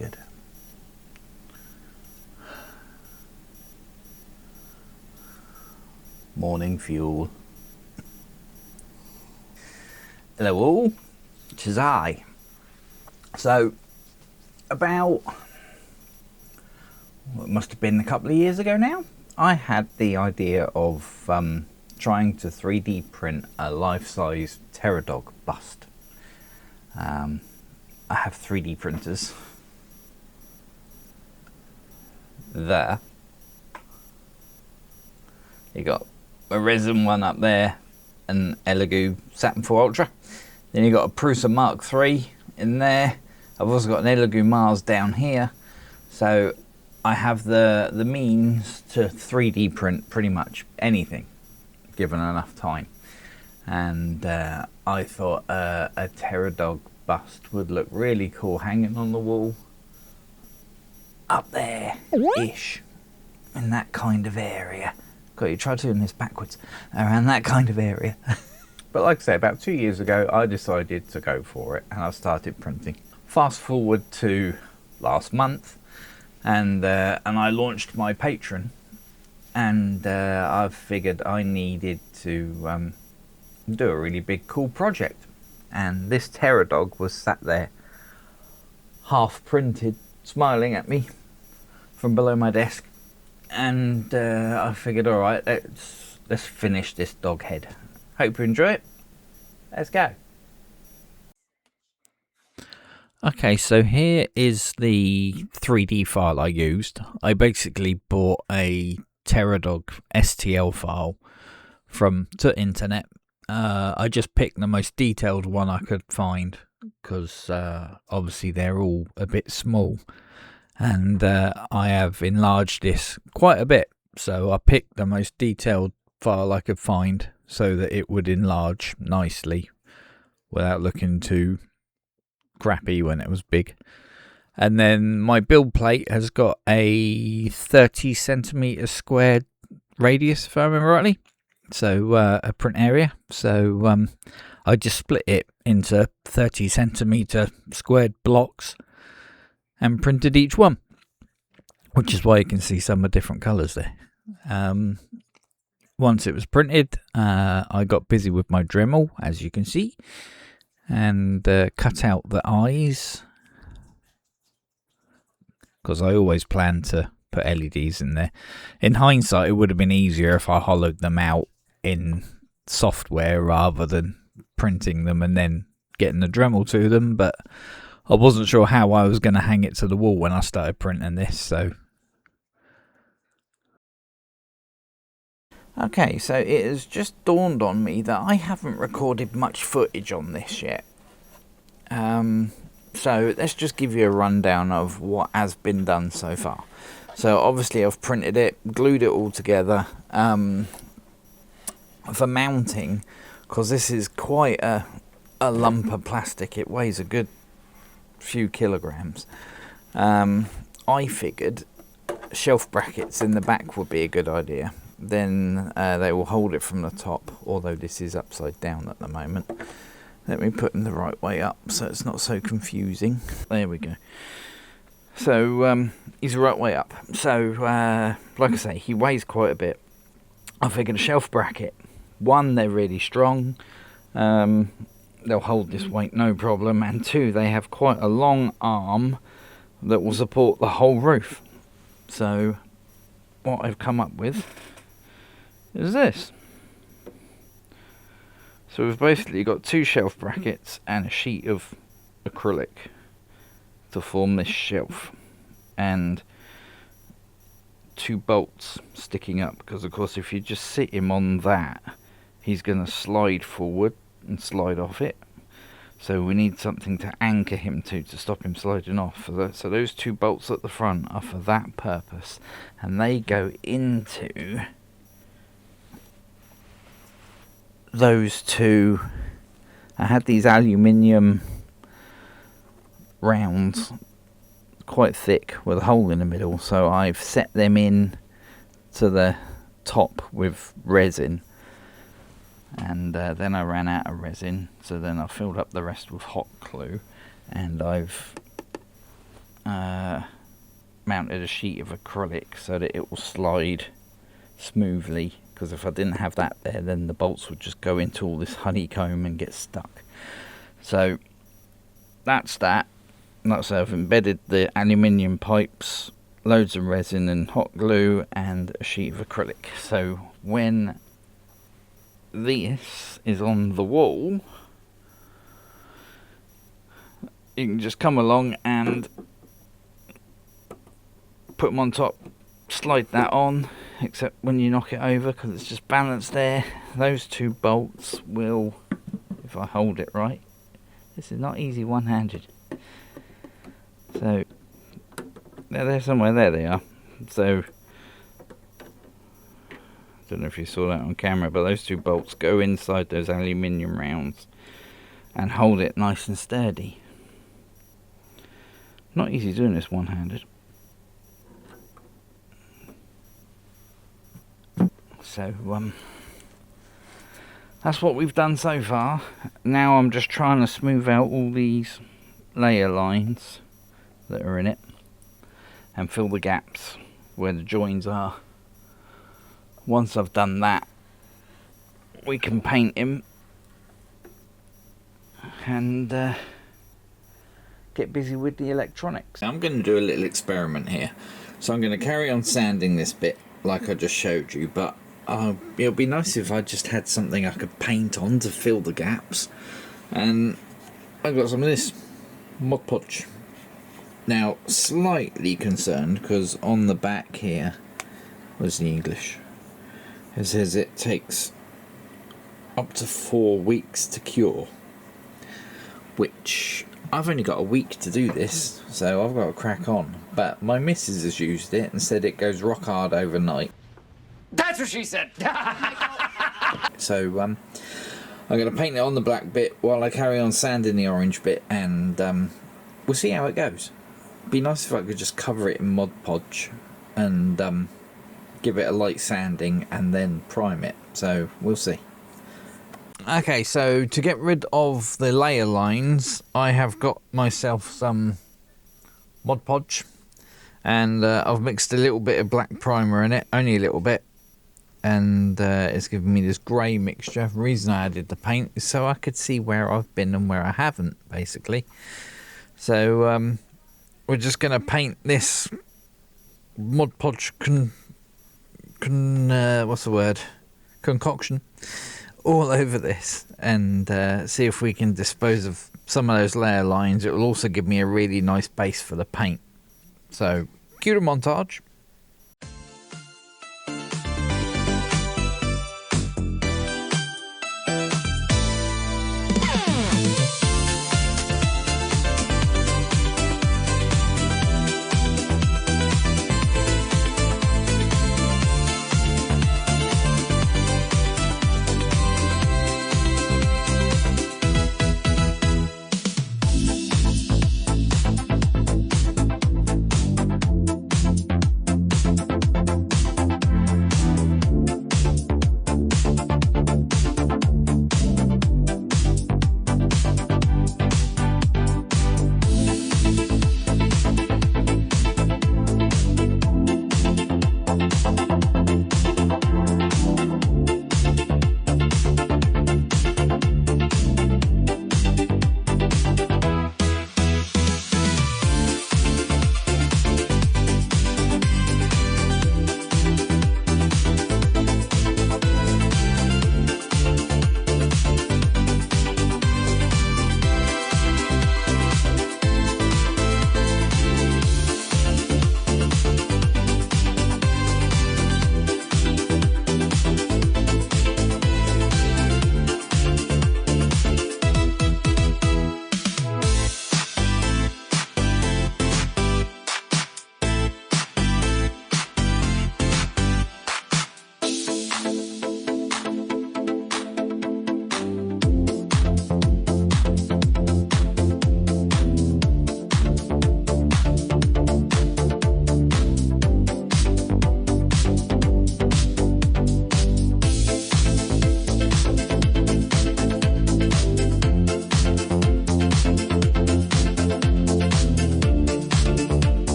good. Morning fuel. Hello all, it is I. So, about, well, it must have been a couple of years ago now, I had the idea of trying to 3D print a life-size Terror Dog bust. I have 3D printers there. You got a resin one up there, an Elegoo Saturn 4 Ultra. Then you got a Prusa Mark III in there. I've also got an Elegoo Mars down here. So I have the means to 3D print pretty much anything, given enough time. And I thought a Terror Dog bust would look really cool hanging on the wall. Up there-ish, in that kind of area. God, you try doing this backwards. Around that kind of area. But like I say, about 2 years ago, I decided to go for it, and I started printing. Fast forward to last month, and I launched my Patreon, and I figured I needed to do a really big, cool project. And this Terror Dog was sat there, half printed, smiling at me from below my desk. And I figured, all right, let's finish this dog head. Hope you enjoy it. Let's go. Okay, so here is the 3D file I used. I basically bought a Terror Dog STL file from the internet. I just picked the most detailed one I could find because obviously they're all a bit small. And I have enlarged this quite a bit, so I picked the most detailed file I could find so that it would enlarge nicely without looking too crappy when it was big. And then my build plate has got a 30 centimeter squared radius, if I remember rightly, so a print area. So I just split it into 30 centimeter squared blocks and printed each one, which is why you can see some are different colours there. Once it was printed, I got busy with my Dremel, as you can see, and cut out the eyes, because I always plan to put LEDs in there. In hindsight, it would have been easier if I hollowed them out in software rather than printing them and then getting the Dremel to them, but I wasn't sure how I was going to hang it to the wall when I started printing this, so. Okay, so it has just dawned on me that I haven't recorded much footage on this yet. So let's just give you a rundown of what has been done so far. So obviously I've printed it, glued it all together. For mounting, because this is quite a lump of plastic, it weighs a good few kilograms. I figured shelf brackets in the back would be a good idea. Then they will hold it from the top, although this is upside down at the moment. Let me put them the right way up so it's not so confusing. There we go. So he's the right way up. So like I say, he weighs quite a bit. I figured a shelf bracket. One, they're really strong. They'll hold this weight no problem, and two, they have quite a long arm that will support the whole roof. So what I've come up with is this. So we've basically got two shelf brackets and a sheet of acrylic to form this shelf, and two bolts sticking up, because of course if you just sit him on that, he's going to slide forward and slide off it. So we need something to anchor him to stop him sliding off. So those two bolts at the front are for that purpose, and they go into those two. I had these aluminium rounds, quite thick, with a hole in the middle, so I've set them in to the top with resin. And then I ran out of resin, so then I filled up the rest with hot glue, and I've mounted a sheet of acrylic so that it will slide smoothly, because if I didn't have that there, then the bolts would just go into all this honeycomb and get stuck. So that's that. Like I say, I've embedded the aluminium pipes, loads of resin and hot glue, and a sheet of acrylic. So when this is on the wall, you can just come along and put them on top, slide that on, except when you knock it over, because it's just balanced there. Those two bolts will, if I hold it right, this is not easy one-handed, so they're somewhere, there they are. So I don't know if you saw that on camera, but those two bolts go inside those aluminium rounds and hold it nice and sturdy. Not easy doing this one-handed. So that's what we've done so far. Now I'm just trying to smooth out all these layer lines that are in it and fill the gaps where the joins are. Once I've done that, we can paint him and get busy with the electronics. I'm going to do a little experiment here. So I'm going to carry on sanding this bit like I just showed you, but it would be nice if I just had something I could paint on to fill the gaps. And I've got some of this Mod Podge. Now, slightly concerned because on the back here, where's the English? It says it takes up to 4 weeks to cure, which I've only got a week to do this, so I've got to crack on. But my missus has used it and said it goes rock hard overnight. That's what she said. So I'm going to paint it on the black bit while I carry on sanding the orange bit, and we'll see how it goes. It'd be nice if I could just cover it in Mod Podge and give it a light sanding and then prime it. So we'll see. Okay, so to get rid of the layer lines, I have got myself some Mod Podge, and I've mixed a little bit of black primer in it, only a little bit, and it's given me this grey mixture. The reason I added the paint is so I could see where I've been and where I haven't, basically. So we're just going to paint this Mod Podge concoction all over this, and see if we can dispose of some of those layer lines. It will also give me a really nice base for the paint. So cue the montage.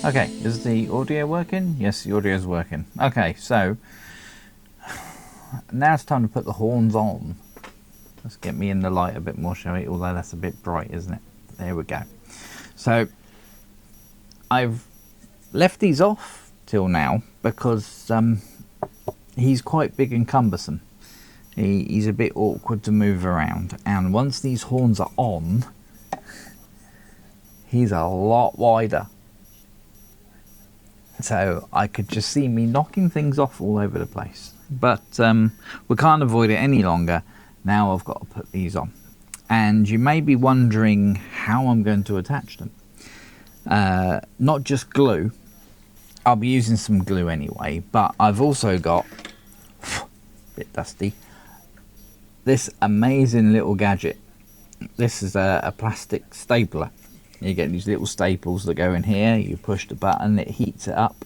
Okay, is the audio working? Yes, the audio is working. Okay, so now it's time to put the horns on. Let's get me in the light a bit more, shall we? Although that's a bit bright, isn't it? There we go. So I've left these off till now because he's quite big and cumbersome. He's a bit awkward to move around, and once these horns are on, he's a lot wider. So I could just see me knocking things off all over the place. But we can't avoid it any longer. Now I've got to put these on. And you may be wondering how I'm going to attach them. Not just glue. I'll be using some glue anyway, but I've also got, a bit dusty, this amazing little gadget. This is a plastic stapler. You get these little staples that go in here, you push the button, it heats it up,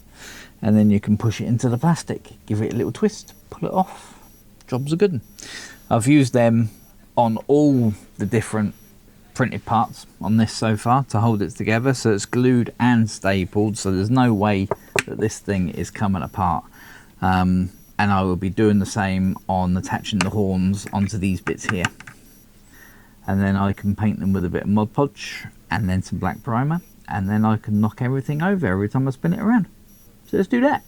and then you can push it into the plastic, give it a little twist, pull it off. Job's a good one. I've used them on all the different printed parts on this so far to hold it together, so it's glued and stapled, so there's no way that this thing is coming apart. And I will be doing the same on attaching the horns onto these bits here. And then I can paint them with a bit of Mod Podge and then some black primer, and then I can knock everything over every time I spin it around. So let's do that.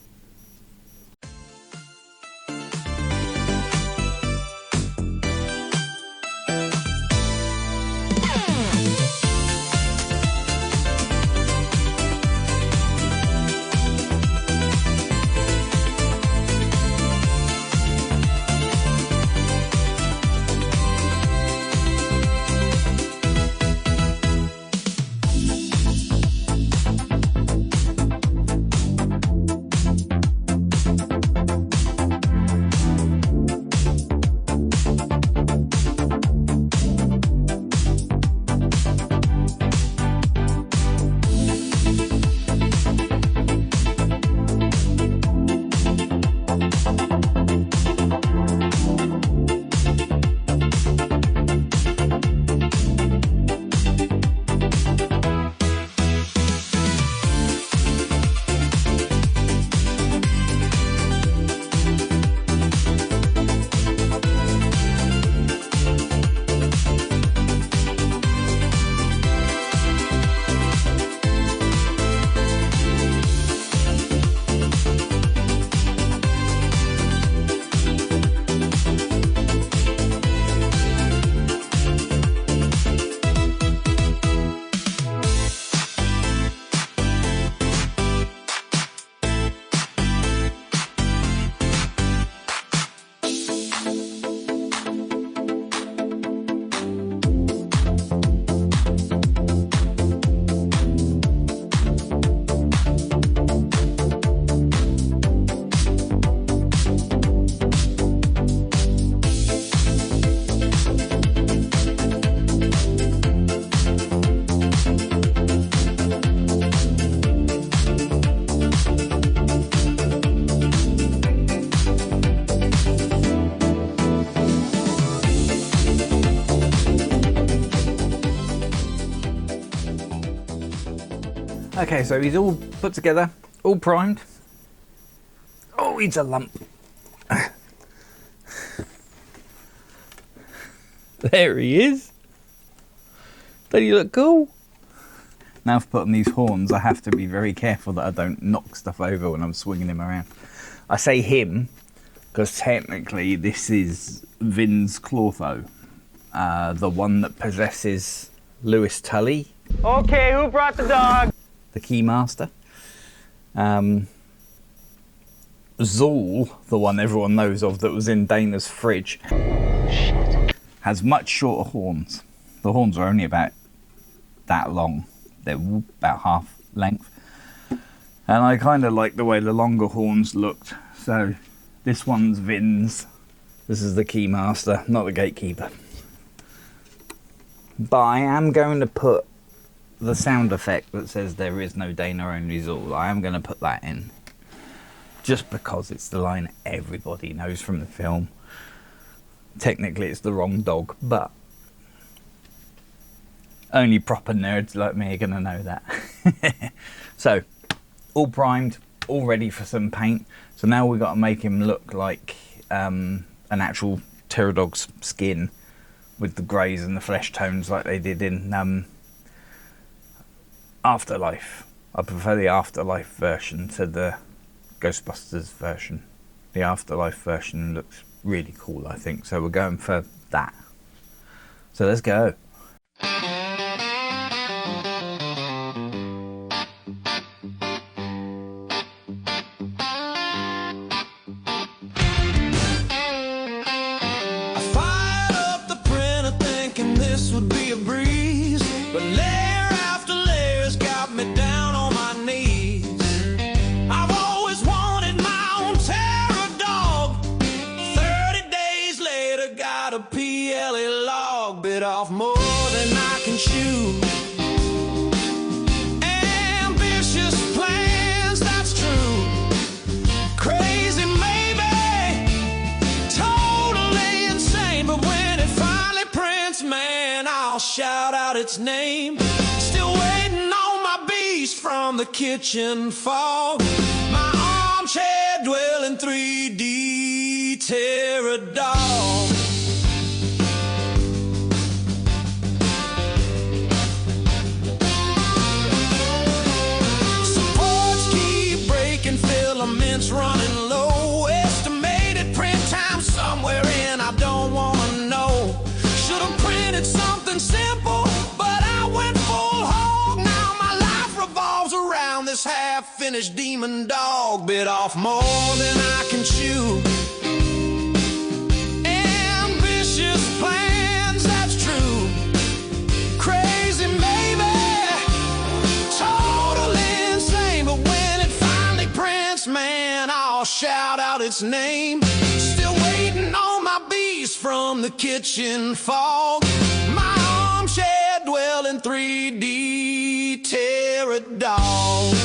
Okay, so he's all put together, all primed. Oh, he's a lump. There he is. Doesn't he look cool? Now for putting these horns, I have to be very careful that I don't knock stuff over when I'm swinging him around. I say him because technically this is Vin's Clotho, the one that possesses Lewis Tully. Okay, who brought the dog? The Keymaster. Zool, the one everyone knows of that was in Dana's fridge, has much shorter horns. The horns are only about that long. They're about half length. And I kind of like the way the longer horns looked. So this one's Vin's. This is the Keymaster, not the Gatekeeper. But I am going to put the sound effect that says there is no Dana, only Zool. I am going to put that in. Just because it's the line everybody knows from the film. Technically it's the wrong dog, but only proper nerds like me are going to know that. So, all primed, all ready for some paint. So now we've got to make him look like an actual Terror Dog's skin with the greys and the flesh tones like they did in Afterlife. I prefer the Afterlife version to the Ghostbusters version. The Afterlife version looks really cool, I think, so we're going for that. So let's go. Off more than I can chew. Ambitious plans, that's true. Crazy maybe, totally insane. But when it finally prints, man, I'll shout out its name. Still waiting on my beast from the kitchen fog. My armchair dwelling 3D Terror Dog. Filaments running low. Estimated print time somewhere in I don't wanna know. Should've printed something simple, but I went full hog. Now my life revolves around this half-finished demon dog. Bit off more than I can chew. Ambitious plans, that's true. Crazy maybe, totally insane. But when it finally prints, man, I'll shout out its name. Still waiting on my beast from the kitchen fog. My armchair dwelling 3D Terror Dog.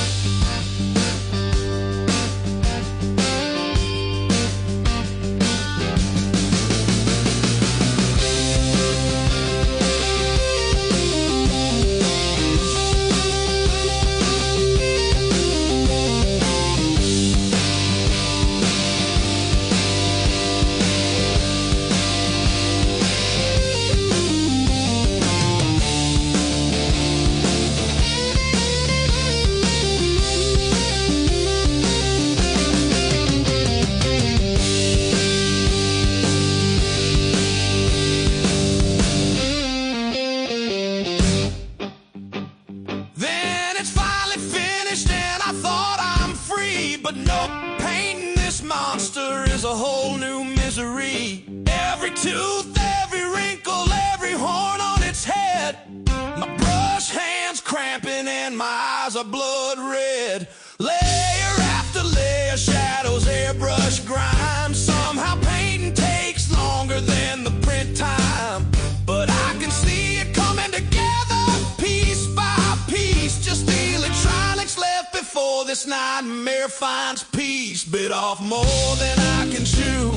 But no, painting this monster is a whole new misery. Every tooth, every wrinkle, every horn on its head. My brush hands cramping and my eyes are blood red. Layer after layer, shadows, airbrush grime. Somehow painting takes longer than the print time. But I can see it coming together, piece by piece. Just the electronics left before this nightmare finds peace. Bit off more than I can chew.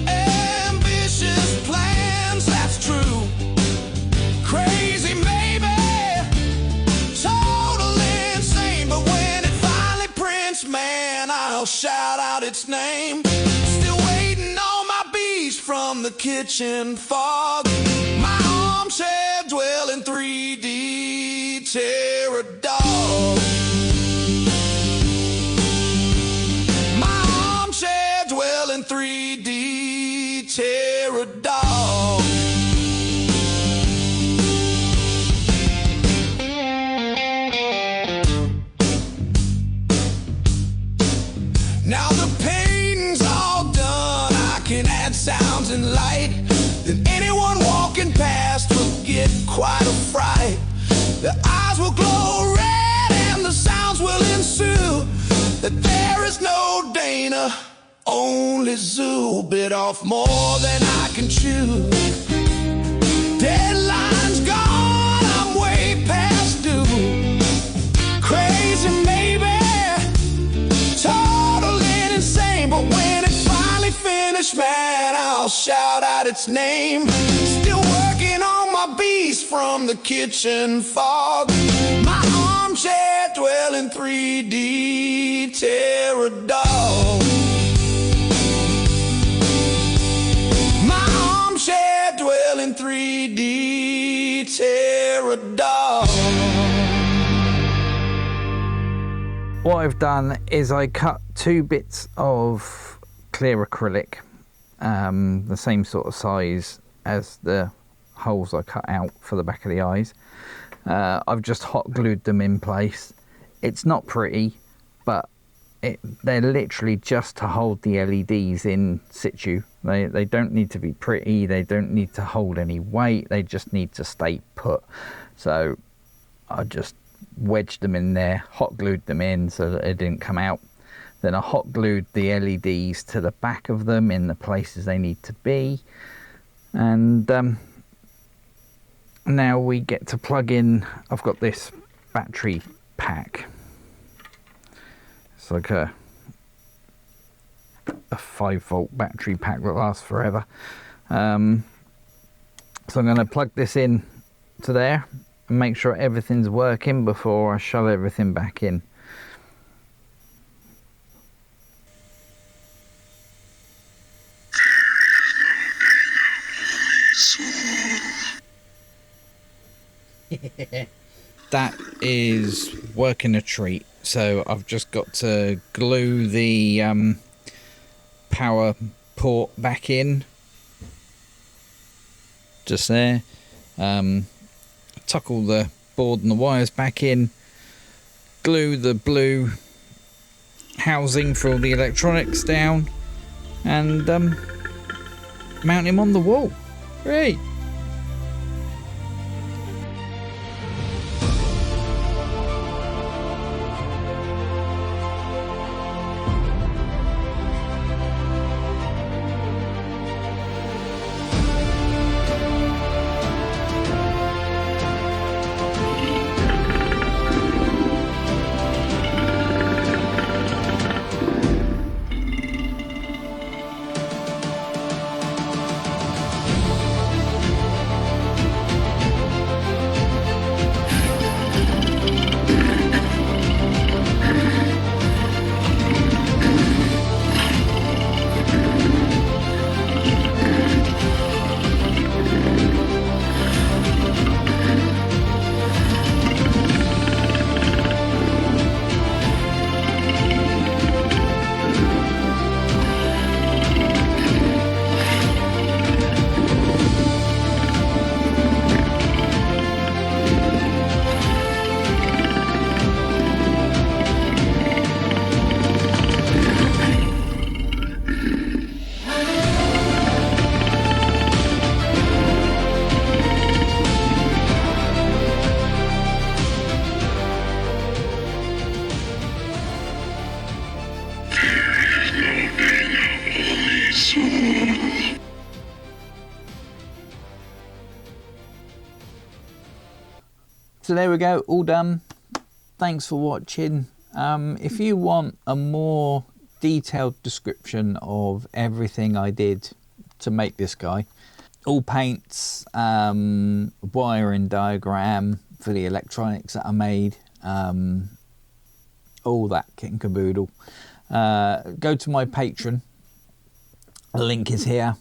Ambitious plans, that's true. Crazy maybe, totally insane. But when it finally prints, man, I'll shout out its name. Still waiting on my beast from the kitchen fog. My armchair dwelling 3D Terror Dog. My armchair dwelling 3D Terror Dog. Now the painting's all done, I can add sounds and light. Then anyone walking past will get quite a fright. The eyes will glow red and the sounds will ensue. That there is no Dana, only Zoo. Bit off more than I can chew. Deadline's gone, I'm way past due. Crazy maybe, totally insane. But when it finally finished, man, I'll shout out its name. Still working on my beast from the kitchen fog. My armchair dwelling dwelling 3D terror dog. My armchair dwelling 3D terror dog. What I've done is I cut 2 bits of clear acrylic, the same sort of size as the holes I cut out for the back of the eyes. I've just hot glued them in place. It's not pretty, but they're literally just to hold the LEDs in situ. They don't need to be pretty, they don't need to hold any weight, they just need to stay put. So I just wedged them in there, hot glued them in so that it didn't come out. Then I hot glued the LEDs to the back of them in the places they need to be. And now we get to plug in. I've got this battery pack. It's like a 5-volt battery pack that lasts forever. So I'm going to plug this in to there and make sure everything's working before I shove everything back in. That is working a treat. So I've just got to glue the power port back in, just there, tuck all the board and the wires back in, glue the blue housing for all the electronics down, and mount him on the wall. Great. So there we go, all done. Thanks for watching. If you want a more detailed description of everything I did to make this guy, all paints, wiring diagram for the electronics that I made, all that kit and caboodle, go to my Patreon. The link is here,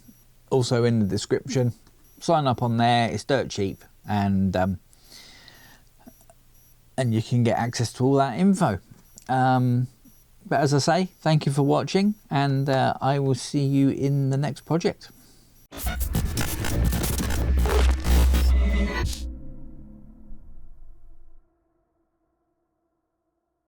also in the description. Sign up on there, it's dirt cheap, and you can get access to all that info. But as I say, thank you for watching, and I will see you in the next project.